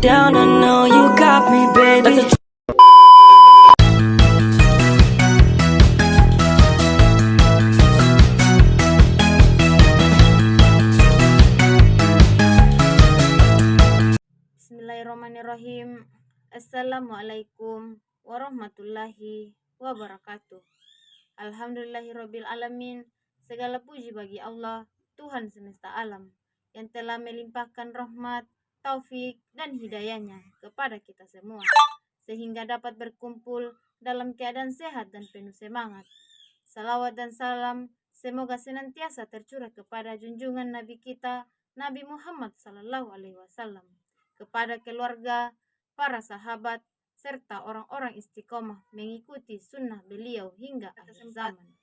down, I know you got me, baby. Bismillahirrahmanirrahim. Assalamualaikum warahmatullahi wabarakatuh. Alhamdulillahirabbil alamin. Segala puji bagi Allah, Tuhan semesta alam, yang telah melimpahkan rahmat, taufik, dan hidayahnya kepada kita semua, sehingga dapat berkumpul dalam keadaan sehat dan penuh semangat. Salawat dan salam semoga senantiasa tercurah kepada junjungan Nabi kita, Nabi Muhammad SAW, kepada keluarga, para sahabat, serta orang-orang istiqomah mengikuti sunnah beliau hingga akhir zaman.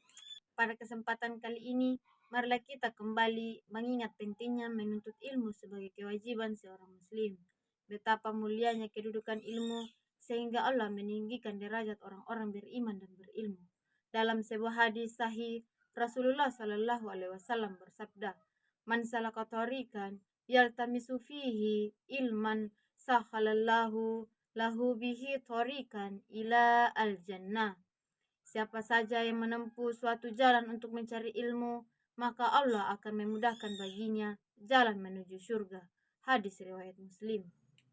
Pada kesempatan kali ini, marilah kita kembali mengingat pentingnya menuntut ilmu sebagai kewajiban seorang muslim. Betapa mulianya kedudukan ilmu, sehingga Allah meninggikan derajat orang-orang beriman dan berilmu. Dalam sebuah hadis sahih, Rasulullah SAW bersabda, "Man salaka tariqan yaltamisu fihi ilman sahalallahu lahu bihi tariqan ila al-jannah." Siapa saja yang menempuh suatu jalan untuk mencari ilmu, maka Allah akan memudahkan baginya jalan menuju surga. Hadis riwayat Muslim.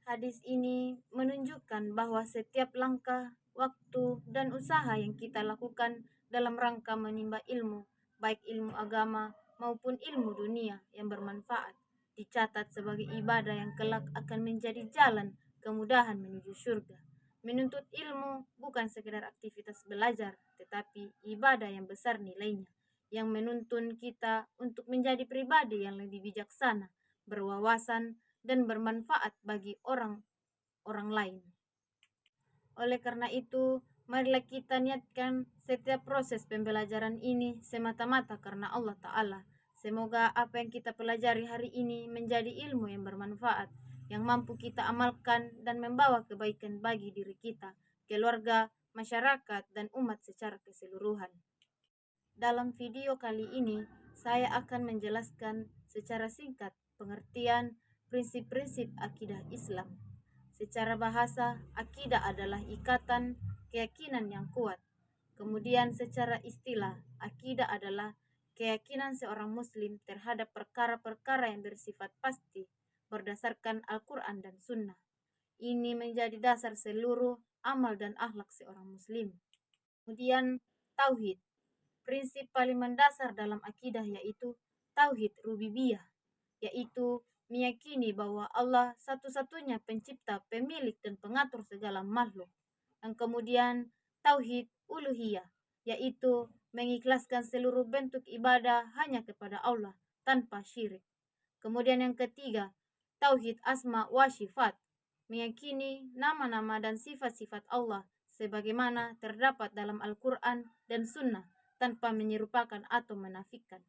Hadis ini menunjukkan bahwa setiap langkah, waktu, dan usaha yang kita lakukan dalam rangka menimba ilmu, baik ilmu agama maupun ilmu dunia yang bermanfaat, dicatat sebagai ibadah yang kelak akan menjadi jalan kemudahan menuju surga. Menuntut ilmu bukan sekedar aktivitas belajar, tetapi ibadah yang besar nilainya, yang menuntun kita untuk menjadi pribadi yang lebih bijaksana, berwawasan, dan bermanfaat bagi orang lain. Oleh karena itu, marilah kita niatkan setiap proses pembelajaran ini semata-mata karena Allah Ta'ala. Semoga apa yang kita pelajari hari ini menjadi ilmu yang bermanfaat, yang mampu kita amalkan dan membawa kebaikan bagi diri kita, keluarga, masyarakat, dan umat secara keseluruhan. Dalam video kali ini, saya akan menjelaskan secara singkat pengertian prinsip-prinsip akidah Islam. Secara bahasa, akidah adalah ikatan keyakinan yang kuat. Kemudian secara istilah, akidah adalah keyakinan seorang muslim terhadap perkara-perkara yang bersifat pasti berdasarkan Al-Quran dan Sunnah. Ini menjadi dasar seluruh amal dan akhlak seorang muslim. Kemudian tauhid. Prinsip paling mendasar dalam akidah yaitu tauhid rububiyah, yaitu meyakini bahwa Allah satu-satunya pencipta, pemilik, dan pengatur segala makhluk. Dan kemudian tauhid uluhiyah, yaitu mengikhlaskan seluruh bentuk ibadah hanya kepada Allah tanpa syirik. Kemudian yang ketiga, tauhid asma wa sifat, meyakini nama-nama dan sifat-sifat Allah sebagaimana terdapat dalam Al-Quran dan Sunnah tanpa menyerupakan atau menafikan.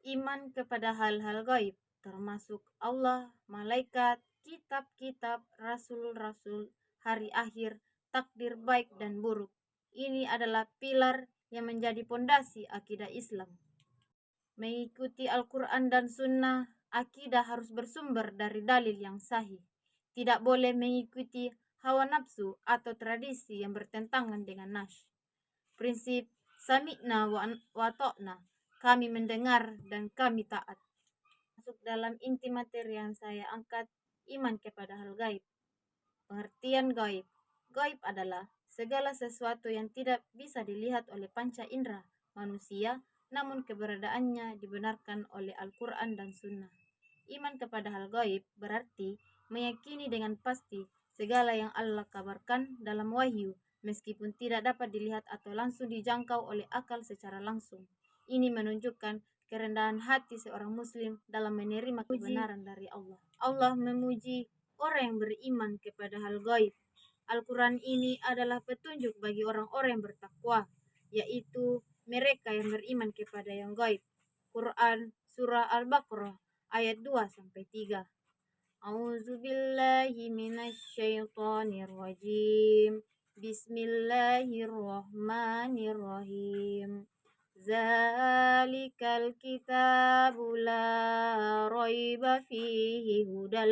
Iman kepada hal-hal gaib, termasuk Allah, malaikat, kitab-kitab, rasul-rasul, hari akhir, takdir baik dan buruk. Ini adalah pilar yang menjadi pondasi akidah Islam. Mengikuti Al-Quran dan Sunnah, akidah harus bersumber dari dalil yang sahih. Tidak boleh mengikuti hawa nafsu atau tradisi yang bertentangan dengan nas. Prinsip sami'na wa ta'na, kami mendengar dan kami taat. Masuk dalam inti materi yang saya angkat, iman kepada hal gaib. Pengertian gaib. Gaib adalah segala sesuatu yang tidak bisa dilihat oleh panca indera manusia, namun keberadaannya dibenarkan oleh Al-Quran dan Sunnah. Iman kepada hal gaib berarti meyakini dengan pasti segala yang Allah kabarkan dalam wahyu, meskipun tidak dapat dilihat atau langsung dijangkau oleh akal secara langsung. Ini menunjukkan kerendahan hati seorang muslim dalam menerima kebenaran dari Allah. Allah memuji orang yang beriman kepada hal gaib. Al-Quran ini adalah petunjuk bagi orang-orang yang bertakwa, yaitu mereka yang beriman kepada yang gaib. Quran Surah Al-Baqarah ayat 2-3. A'udzubillahi minasyaitonirrajim. Bismillahirrahmanirrahim. Zalikal kitabu la raiba fihi hudal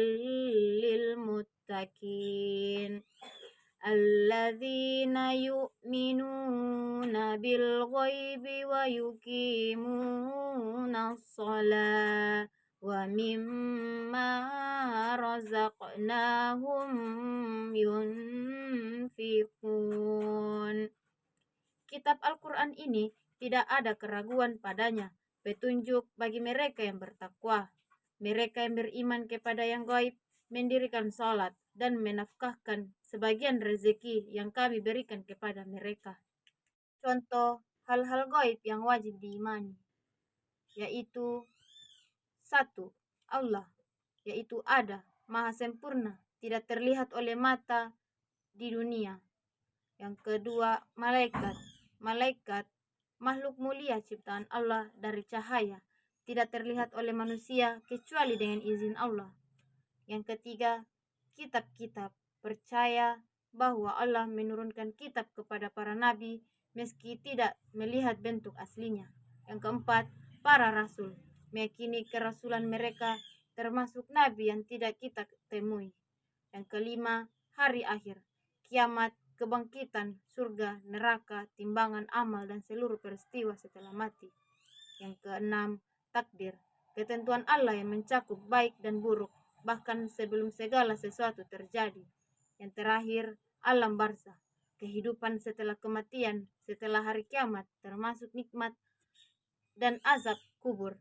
lil muttaqin alladzina yu'minuna bil ghaibi wa yuqimunas shalah wa mimma razaqnahum yunfiqun. Kitab Al-Quran ini tidak ada keraguan padanya, petunjuk bagi mereka yang bertakwa, mereka yang beriman kepada yang gaib, mendirikan salat, dan menafkahkan sebagian rezeki yang kami berikan kepada mereka. Contoh hal-hal gaib yang wajib diimani, yaitu 1. Allah, yaitu ada, maha sempurna, tidak terlihat oleh mata di dunia. Yang kedua, malaikat. Malaikat, makhluk mulia ciptaan Allah dari cahaya, tidak terlihat oleh manusia kecuali dengan izin Allah. Yang ketiga, kitab-kitab. Percaya bahwa Allah menurunkan kitab kepada para nabi meski tidak melihat bentuk aslinya. Yang keempat, para rasul. Meyakini kerasulan mereka termasuk nabi yang tidak kita temui. Yang kelima, hari akhir, kiamat, kebangkitan, surga, neraka, timbangan amal, dan seluruh peristiwa setelah mati. Yang keenam, takdir, ketentuan Allah yang mencakup baik dan buruk, bahkan sebelum segala sesuatu terjadi. Yang terakhir, alam barzah, kehidupan setelah kematian, setelah hari kiamat, termasuk nikmat dan azab kubur.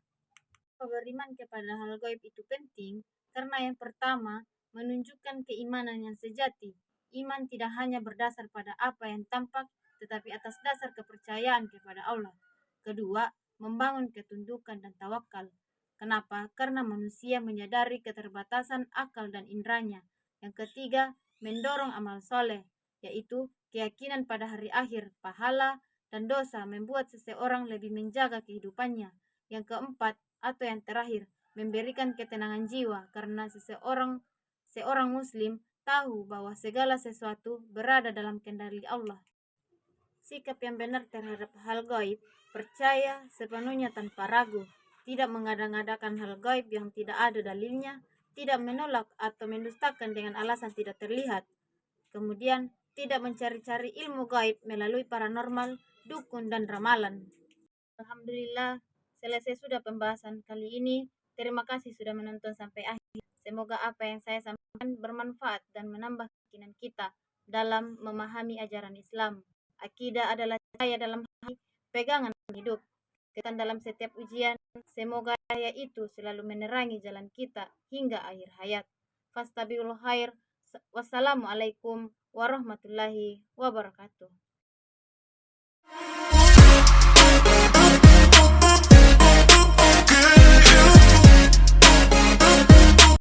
Beriman kepada hal gaib itu penting karena yang pertama, menunjukkan keimanan yang sejati. Iman tidak hanya berdasar pada apa yang tampak, tetapi atas dasar kepercayaan kepada Allah. Kedua, membangun ketundukan dan tawakal. Kenapa? Karena manusia menyadari keterbatasan akal dan indranya. Yang ketiga, mendorong amal soleh, yaitu keyakinan pada hari akhir, pahala, dan dosa membuat seseorang lebih menjaga kehidupannya. Yang keempat, atau yang terakhir, memberikan ketenangan jiwa karena seorang muslim tahu bahwa segala sesuatu berada dalam kendali Allah. Sikap yang benar terhadap hal gaib, percaya sepenuhnya tanpa ragu, tidak mengada-ngadakan hal gaib yang tidak ada dalilnya, tidak menolak atau mendustakan dengan alasan tidak terlihat. Kemudian, tidak mencari-cari ilmu gaib melalui paranormal, dukun, dan ramalan. Alhamdulillah, selesai sudah pembahasan kali ini. Terima kasih sudah menonton sampai akhir. Semoga apa yang saya sampaikan bermanfaat dan menambah keyakinan kita dalam memahami ajaran Islam. Akidah adalah cahaya dalam hati, pegangan hidup. Ketan dalam setiap ujian, semoga cahaya itu selalu menerangi jalan kita hingga akhir hayat. Fastabiqul khair. Wassalamualaikum warahmatullahi wabarakatuh.